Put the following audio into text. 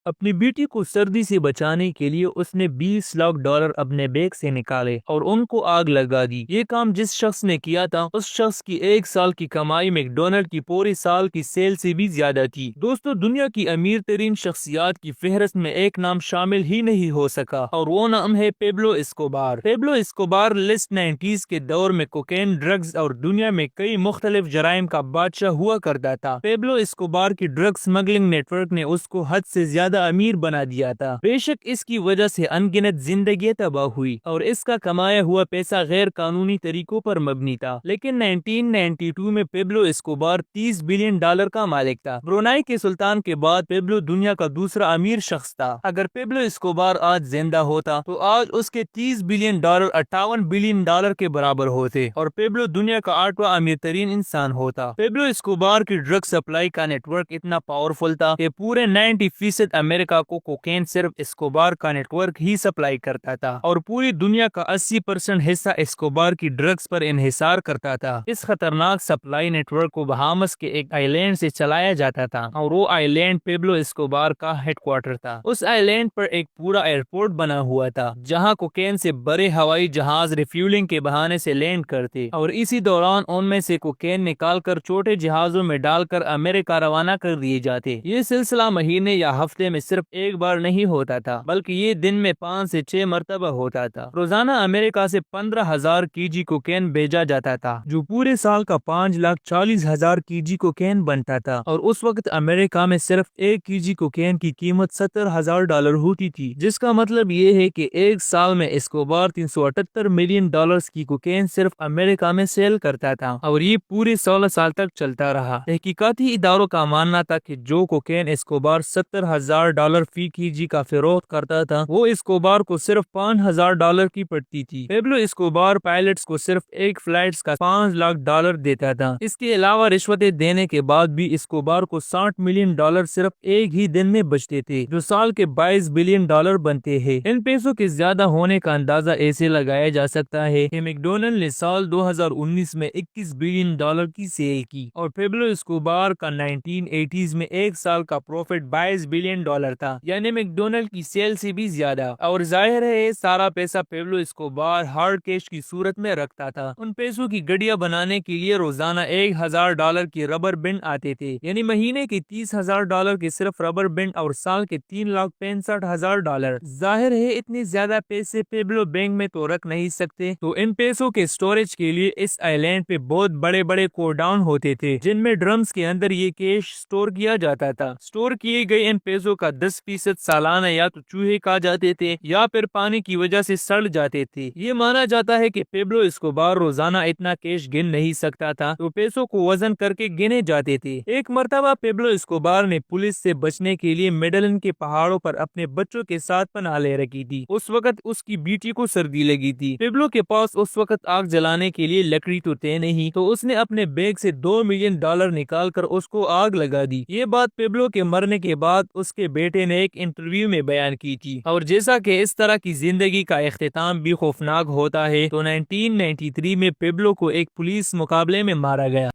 اپنی بیٹی کو سردی سے بچانے کے لیے اس نے $20 لاکھ اپنے بیگ سے نکالے اور ان کو آگ لگا دی۔ یہ کام جس شخص نے کیا تھا اس شخص کی 1 سال کی کمائی میک ڈونلڈ کی پورے سال کی سیل سے بھی زیادہ تھی۔ دوستو، دنیا کی امیر ترین شخصیات کی فہرست میں ایک نام شامل ہی نہیں ہو سکا اور وہ نام ہے پیبلو اسکوبار۔ پیبلو اسکوبار لیٹ 90s کے دور میں کوکین، ڈرگز اور دنیا میں کئی مختلف جرائم کا بادشاہ ہوا کرتا تھا۔ پیبلو اسکوبار کی ڈرگ سمگلنگ نیٹ ورک نے اس کو حد سے زیادہ امیر بنا دیا تھا۔ بے شک اس کی وجہ سے انگنت زندگیاں تباہ ہوئی اور اس کا کمایا ہوا پیسہ غیر قانونی طریقوں پر مبنی تھا، لیکن 1992 میں پیبلو اسکوبار $30 بلین کا مالک تھا۔ برونائی کے سلطان کے بعد پیبلو دنیا کا دوسرا امیر شخص تھا۔ اگر پیبلو اسکوبار آج زندہ ہوتا تو آج اس کے $30 بلین $58 بلین کے برابر ہوتے اور پیبلو دنیا کا 8واں امیر ترین انسان ہوتا۔ پیبلو اسکوبار کی ڈرگ سپلائی کا نیٹ ورک اتنا پاورفل تھا کہ پورے 90% امریکہ کو کوکین صرف اسکوبار کا نیٹ ورک ہی سپلائی کرتا تھا اور پوری دنیا کا 80% حصہ اسکوبار کی ڈرگز پر انحصار کرتا تھا۔ اس خطرناک سپلائی نیٹ ورک کو بہامس کے ایک آئی لینڈ سے چلایا جاتا تھا اور وہ آئی لینڈ پیبلو اسکوبار کا ہیڈ کوارٹر تھا۔ اس آئی لینڈ پر ایک پورا ایئرپورٹ بنا ہوا تھا جہاں کوکین سے بڑے ہوائی جہاز ریفیولنگ کے بہانے سے لینڈ کرتے اور اسی دوران ان میں سے کوکین نکال کر چھوٹے جہازوں میں ڈال کر امریکہ روانہ کر دیے جاتے۔ یہ سلسلہ مہینے یا ہفتے میں صرف ایک بار نہیں ہوتا تھا بلکہ یہ دن میں 5 سے 6 مرتبہ ہوتا تھا۔ روزانہ امریکہ سے 15,000 kg کوکین بھیجا جاتا تھا جو پورے سال کا 5,40,000 kg کوکین بنتا تھا اور اس وقت امریکہ میں صرف 1 kg کوکین کی قیمت $70,000 ہوتی تھی، جس کا مطلب یہ ہے کہ ایک سال میں اسکوبار $378 ملین کی کوکین صرف امریکہ میں سیل کرتا تھا اور یہ پورے 16 سال تک چلتا رہا۔ تحقیقاتی اداروں کا ماننا تھا کہ جو کوکین اسکوبار $70,000 فی kg کا فروخت کرتا تھا وہ اسکوبار کو صرف $5,000 کی پڑتی تھی۔ پیبلو اسکوبار پائلٹس کو صرف ایک فلائٹ کا $5 لاکھ دیتا تھا۔ اس کے علاوہ رشوتیں دینے کے بعد بھی اسکوبار کو $60 ملین صرف ایک ہی دن میں بچتے تھے جو سال کے $22 بلین بنتے ہیں۔ ان پیسوں کے زیادہ ہونے کا اندازہ ایسے لگایا جا سکتا ہے کہ میک ڈونلڈ نے سال 2019 میں $21 بلین کی سیل کی اور پیبلو اسکوبار کا 1980s میں ایک سال کا پروفٹ $22 بلین تھا، یعنی میک ڈونلڈ کی سیل سے بھی زیادہ۔ اور ظاہر ہے سارا پیسہ پیبلو اسکوبار ہارڈ کیش کی صورت میں رکھتا تھا۔ ان پیسوں کی گڈیاں بنانے کے لیے روزانہ $1,000 کے ربر بینڈ آتے تھے، یعنی مہینے کے $30,000 کے صرف ربر بینڈ اور سال کے $3,65,000۔ ظاہر ہے اتنے زیادہ پیسے پیبلو بینک میں تو رکھ نہیں سکتے، تو ان پیسوں کے سٹوریج کے لیے اس آئی لینڈ پہ بہت بڑے بڑے گوڈاؤن ہوتے تھے جن میں ڈرمز کے اندر یہ کیش سٹور کیا جاتا تھا۔ سٹور کیے گئے ان پیسوں کا 10% سالانہ یا تو چوہے کھا جاتے تھے یا پھر پانی کی وجہ سے سڑ جاتے تھے۔ یہ مانا جاتا ہے کہ پیبلو اسکوبار روزانہ اتنا کیش گن نہیں سکتا تھا تو پیسوں کو وزن کر کے گنے جاتے تھے۔ ایک مرتبہ پیبلو اسکوبار نے پولیس سے بچنے کے لیے میڈلن کے پہاڑوں پر اپنے بچوں کے ساتھ پناہ لے رکھی تھی۔ اس وقت اس کی بیٹی کو سردی لگی تھی۔ پیبلو کے پاس اس وقت آگ جلانے کے لیے لکڑی تو تھے نہیں، تو اس نے اپنے بیگ سے $2 ملین نکال کر اس کو آگ لگا دی۔ یہ بات پیبلو کے مرنے کے بعد اس کے بیٹے نے ایک انٹرویو میں بیان کی تھی، اور جیسا کہ اس طرح کی زندگی کا اختتام بھی خوفناک ہوتا ہے، تو 1993 میں پیبلو کو ایک پولیس مقابلے میں مارا گیا۔